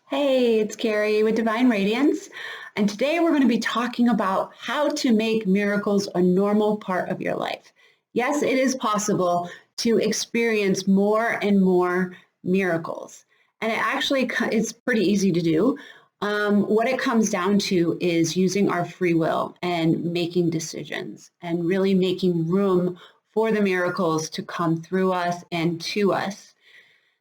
Hey, it's Kerry with Divine Radiance, and today we're going to be talking about how to make miracles a normal part of your life. Yes, it is possible to experience more and more miracles, and it's pretty easy to do. What it comes down to is using our free will and making decisions and really making room for the miracles to come through us and to us.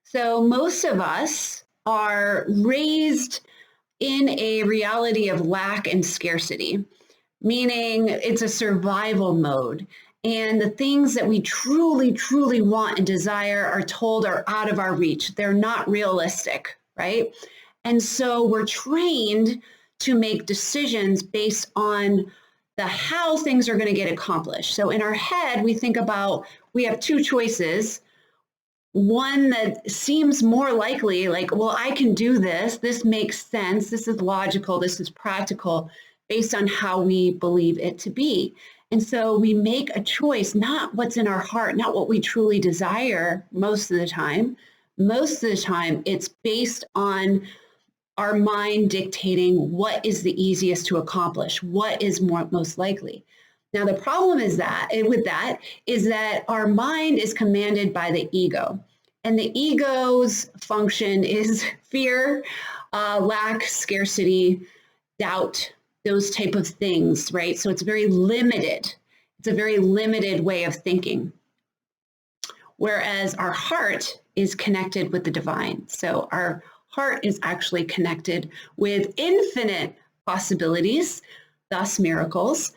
So most of us are raised in a reality of lack and scarcity, meaning it's a survival mode. And the things that we truly, truly want and desire are told are out of our reach. They're not realistic, right? And so we're trained to make decisions based on the how things are going to get accomplished. So in our head, we have two choices. One that seems more likely, like, well, I can do this. This makes sense. This is logical. This is practical based on how we believe it to be. And so we make a choice, not what's in our heart, not what we truly desire most of the time. Most of the time, it's based on our mind dictating what is the easiest to accomplish, what is most likely. Now, the problem is that our mind is commanded by the ego. And the ego's function is fear, lack, scarcity, doubt, those type of things, right? So it's very limited. It's a very limited way of thinking. Whereas our heart is connected with the divine. So our heart is actually connected with infinite possibilities, thus miracles.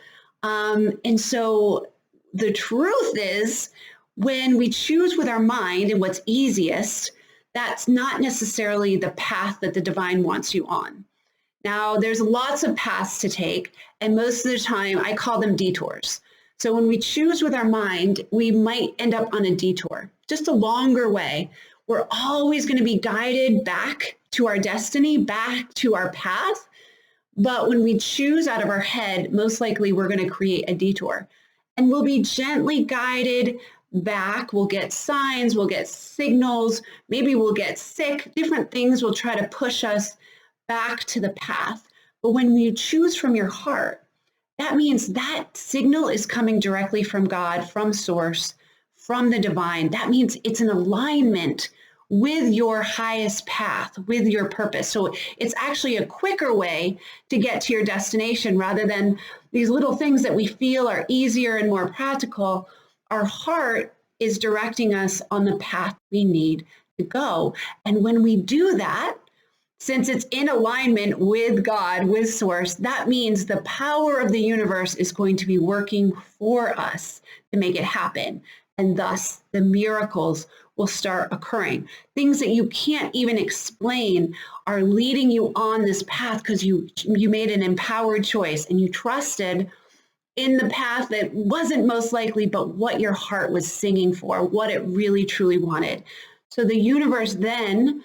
And so the truth is, when we choose with our mind and what's easiest, that's not necessarily the path that the divine wants you on. Now, there's lots of paths to take, and most of the time I call them detours. So when we choose with our mind, we might end up on a detour, just a longer way. We're always going to be guided back to our destiny, back to our path. But when we choose out of our head, most likely we're going to create a detour, and we'll be gently guided back. We'll get signs, we'll get signals, maybe we'll get sick. Different things will try to push us back to the path. But when you choose from your heart, that means that signal is coming directly from God, from source, from the divine. That means it's in alignment with your highest path, with your purpose. So it's actually a quicker way to get to your destination rather than these little things that we feel are easier and more practical. Our heart is directing us on the path we need to go. And when we do that, since it's in alignment with God, with source, that means the power of the universe is going to be working for us to make it happen. And thus the miracles will start occurring. Things that you can't even explain are leading you on this path because you made an empowered choice and you trusted in the path that wasn't most likely, but what your heart was singing for, what it really truly wanted. So the universe then,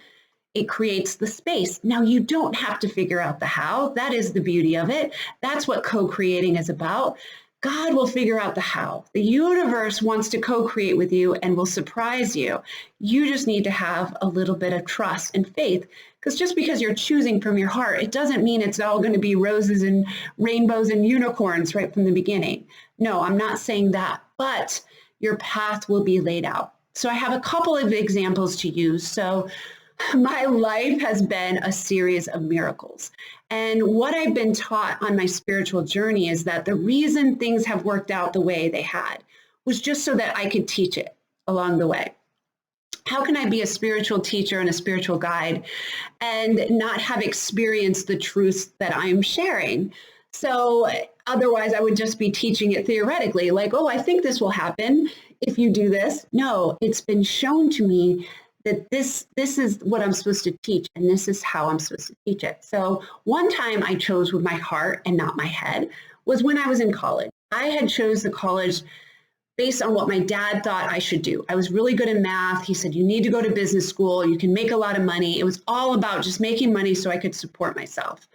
it creates the space. Now you don't have to figure out the how. That is the beauty of it. That's what co-creating is about. God will figure out the how. The universe wants to co-create with you and will surprise you. You just need to have a little bit of trust and faith, because just because you're choosing from your heart, it doesn't mean it's all going to be roses and rainbows and unicorns right from the beginning. No, I'm not saying that, but your path will be laid out. So I have a couple of examples to use. So my life has been a series of miracles. And what I've been taught on my spiritual journey is that the reason things have worked out the way they had was just so that I could teach it along the way. How can I be a spiritual teacher and a spiritual guide and not have experienced the truths that I'm sharing? So otherwise I would just be teaching it theoretically, like, oh, I think this will happen if you do this. No, it's been shown to me that this is what I'm supposed to teach, and this is how I'm supposed to teach it. So one time I chose with my heart and not my head was when I was in college. I had chose the college based on what my dad thought I should do. I was really good in math. He said, you need to go to business school. You can make a lot of money. It was all about just making money so I could support myself.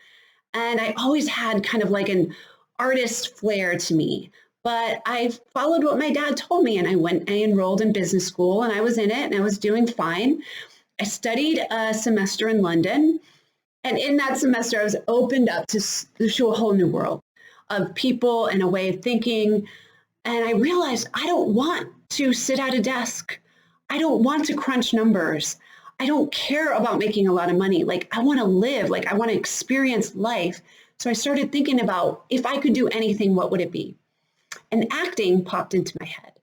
And I always had kind of like an artist flair to me. But I followed what my dad told me, and I enrolled in business school, and I was in it, and I was doing fine. I studied a semester in London, And in that semester, I was opened up to a whole new world of people and a way of thinking. And I realized I don't want to sit at a desk. I don't want to crunch numbers. I don't care about making a lot of money. Like, I want to live, like, I want to experience life. So I started thinking about, if I could do anything, what would it be? And acting popped into my head.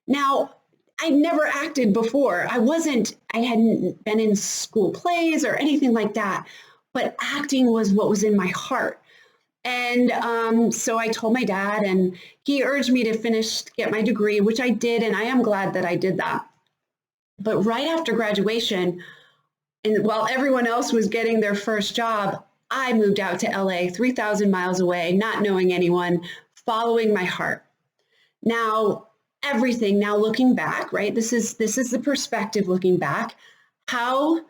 Now, I never acted before. I hadn't been in school plays or anything like that, but acting was what was in my heart. And so I told my dad, and he urged me to get my degree, which I did, and I am glad that I did that. But right after graduation, and while everyone else was getting their first job, I moved out to LA, 3,000 miles away, not knowing anyone, following my heart. Now, looking back, right? This is the perspective looking back, how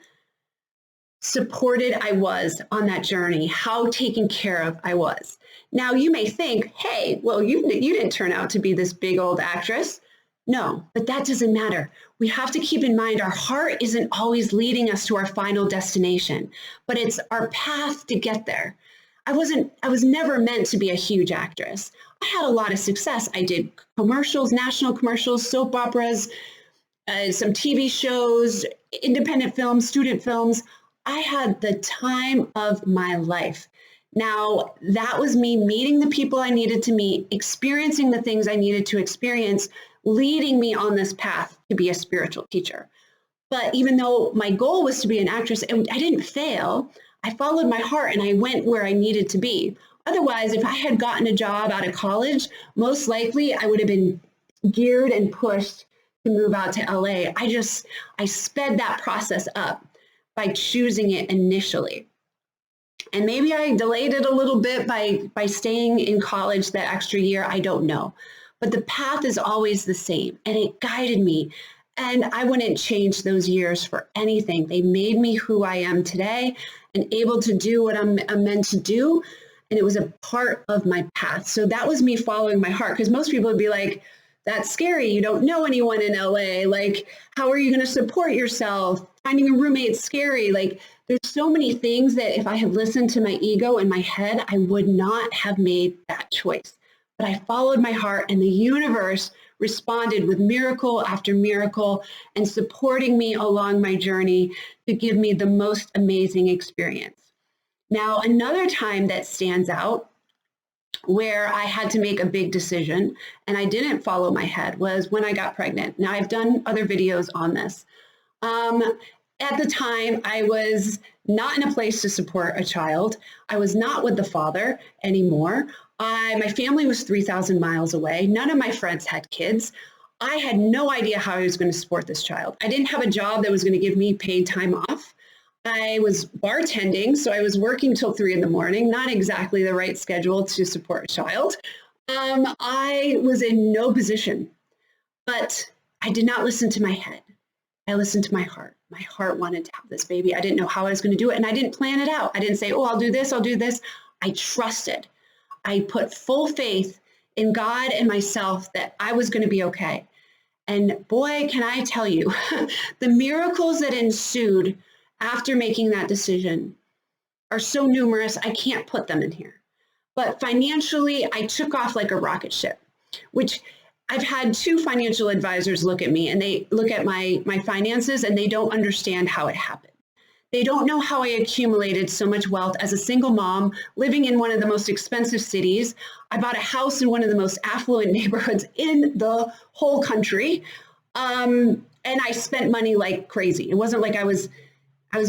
supported I was on that journey, how taken care of I was. Now, you may think, hey, well, you didn't turn out to be this big old actress. No, but that doesn't matter. We have to keep in mind our heart isn't always leading us to our final destination, but it's our path to get there. I was never meant to be a huge actress. I had a lot of success. I did commercials, national commercials, soap operas, some TV shows, independent films, student films. I had the time of my life. Now, that was me meeting the people I needed to meet, experiencing the things I needed to experience, leading me on this path to be a spiritual teacher. But even though my goal was to be an actress, and I didn't fail, I followed my heart and I went where I needed to be. Otherwise, if I had gotten a job out of college, most likely I would have been geared and pushed to move out to LA. I sped that process up by choosing it initially. And maybe I delayed it a little bit by staying in college that extra year, I don't know. But the path is always the same, and it guided me. And I wouldn't change those years for anything. They made me who I am today and able to do what I'm meant to do. And it was a part of my path. So that was me following my heart, because most people would be like, that's scary. You don't know anyone in LA. Like, how are you going to support yourself? Finding a roommate's scary. Like, there's so many things that if I had listened to my ego in my head, I would not have made that choice. But I followed my heart, and the universe responded with miracle after miracle and supporting me along my journey to give me the most amazing experience. Now, another time that stands out where I had to make a big decision and I didn't follow my head was when I got pregnant. Now, I've done other videos on this. At the time, I was not in a place to support a child. I was not with the father anymore. My family was 3,000 miles away. None of my friends had kids. I had no idea how I was going to support this child. I didn't have a job that was going to give me paid time off. I was bartending, so I was working till 3 a.m, not exactly the right schedule to support a child. I was in no position, but I did not listen to my head. I listened to my heart. My heart wanted to have this baby. I didn't know how I was going to do it, and I didn't plan it out. I didn't say, oh, I'll do this, I'll do this. I trusted. I put full faith in God and myself that I was going to be okay. And boy, can I tell you, the miracles that ensued after making that decision are so numerous, I can't put them in here. But financially, I took off like a rocket ship, which I've had 2 financial advisors look at me, and they look at my finances and they don't understand how it happened. They don't know how I accumulated so much wealth as a single mom living in one of the most expensive cities. I bought a house in one of the most affluent neighborhoods in the whole country. And I spent money like crazy. It wasn't like I was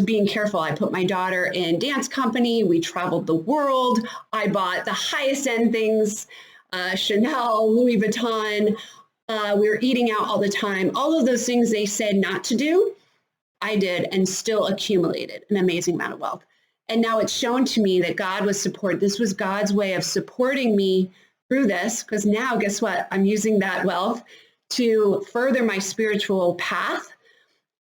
being careful. I put my daughter in dance company. We traveled the world. I bought the highest end things, Chanel, Louis Vuitton. We were eating out all the time. All of those things they said not to do, I did, and still accumulated an amazing amount of wealth. And now it's shown to me that God was this was God's way of supporting me through this, because now guess what? I'm using that wealth to further my spiritual path.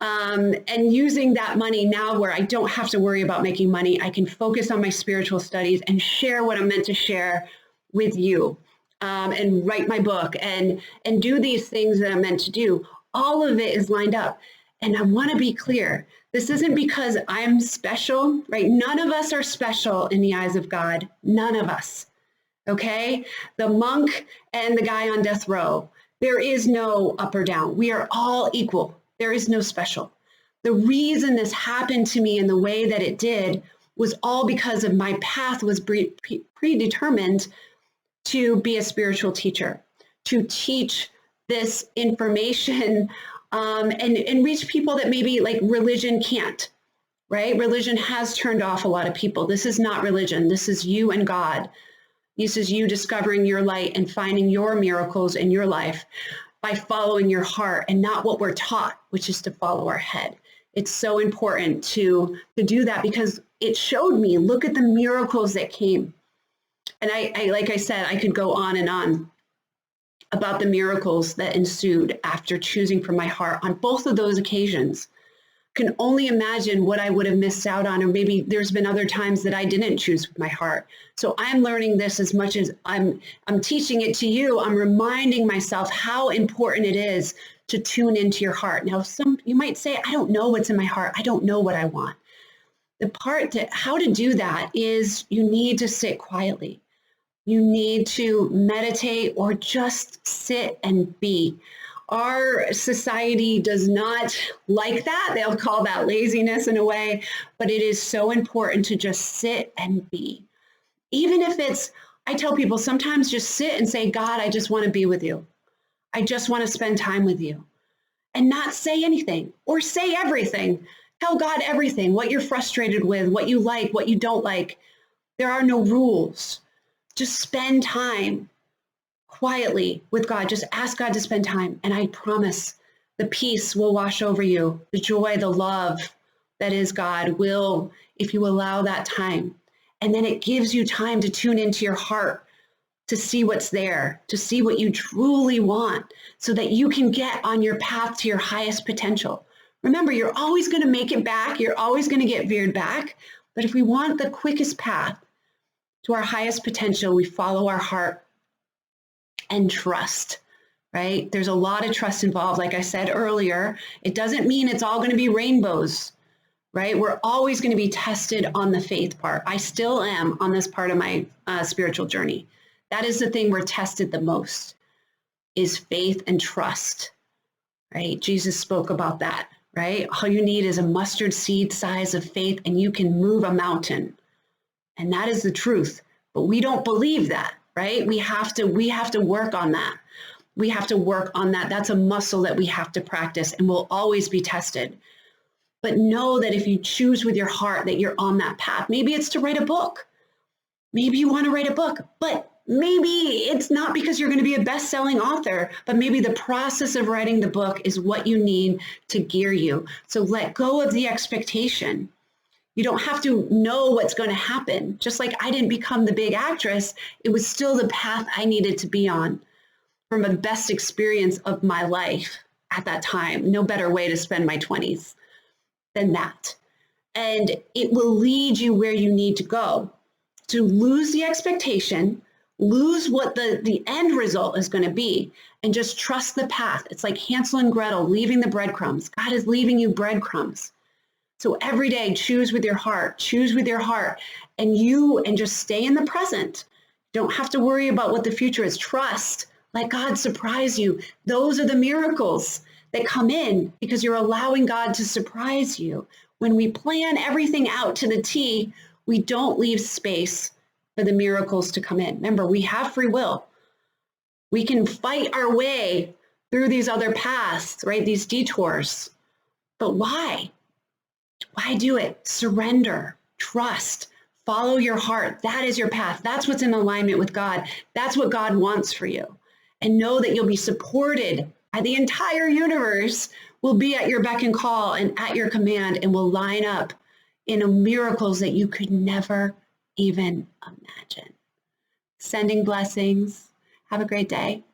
And using that money now where I don't have to worry about making money, I can focus on my spiritual studies and share what I'm meant to share with you, and write my book and do these things that I'm meant to do. All of it is lined up. And I want to be clear, this isn't because I'm special, right? None of us are special in the eyes of God. None of us. Okay? The monk and the guy on death row, there is no up or down. We are all equal. There is no special. The reason this happened to me in the way that it did was all because of my path was predetermined to be a spiritual teacher, to teach this information and reach people that maybe like religion can't, right? Religion has turned off a lot of people. This is not religion. This is you and God. This is you discovering your light and finding your miracles in your life by following your heart and not what we're taught, which is to follow our head. It's so important to do that because it showed me, look at the miracles that came. And I like I said, I could go on and on about the miracles that ensued after choosing from my heart on both of those occasions. Can only imagine what I would have missed out on, or maybe there's been other times that I didn't choose with my heart. So I'm learning this as much as I'm teaching it to you. I'm reminding myself how important it is to tune into your heart. Now, you might say, I don't know what's in my heart. I don't know what I want. How to do that is you need to sit quietly. You need to meditate or just sit and be. Our society does not like that. They'll call that laziness in a way, but it is so important to just sit and be. Even if I tell people sometimes just sit and say, God, I just want to be with you. I just want to spend time with you and not say anything or say everything. Tell God everything, what you're frustrated with, what you like, what you don't like. There are no rules. Just spend time quietly with God. Just ask God to spend time. And I promise the peace will wash over you. The joy, the love that is God will, if you allow that time. And then it gives you time to tune into your heart, to see what's there, to see what you truly want so that you can get on your path to your highest potential. Remember, you're always going to make it back. You're always going to get veered back. But if we want the quickest path to our highest potential, we follow our heart and trust, right? There's a lot of trust involved. Like I said earlier, it doesn't mean it's all going to be rainbows, right? We're always going to be tested on the faith part. I still am on this part of my spiritual journey. That is the thing we're tested the most, is faith and trust, right? Jesus spoke about that, right? All you need is a mustard seed size of faith and you can move a mountain. And that is the truth. But we don't believe that, right? We have to work on that. We have to work on that. That's a muscle that we have to practice and will always be tested. But know that if you choose with your heart that you're on that path, maybe it's to write a book. Maybe you want to write a book, but maybe it's not because you're going to be a best-selling author, but maybe the process of writing the book is what you need to gear you. So let go of the expectation. You don't have to know what's going to happen. Just like I didn't become the big actress, it was still the path I needed to be on from the best experience of my life at that time. No better way to spend my 20s than that. And it will lead you where you need to go. To lose the expectation, lose what the end result is going to be, and just trust the path. It's like Hansel and Gretel leaving the breadcrumbs. God is leaving you breadcrumbs. So every day, choose with your heart, and just stay in the present. Don't have to worry about what the future is. Trust, let God surprise you. Those are the miracles that come in because you're allowing God to surprise you. When we plan everything out to the T, we don't leave space for the miracles to come in. Remember, we have free will. We can fight our way through these other paths, right? These detours. But why? Why do it? Surrender, trust, follow your heart. That is your path. That's what's in alignment with God. That's what God wants for you. And know that you'll be supported by the entire universe, will be at your beck and call and at your command and will line up in miracles that you could never even imagine. Sending blessings. Have a great day.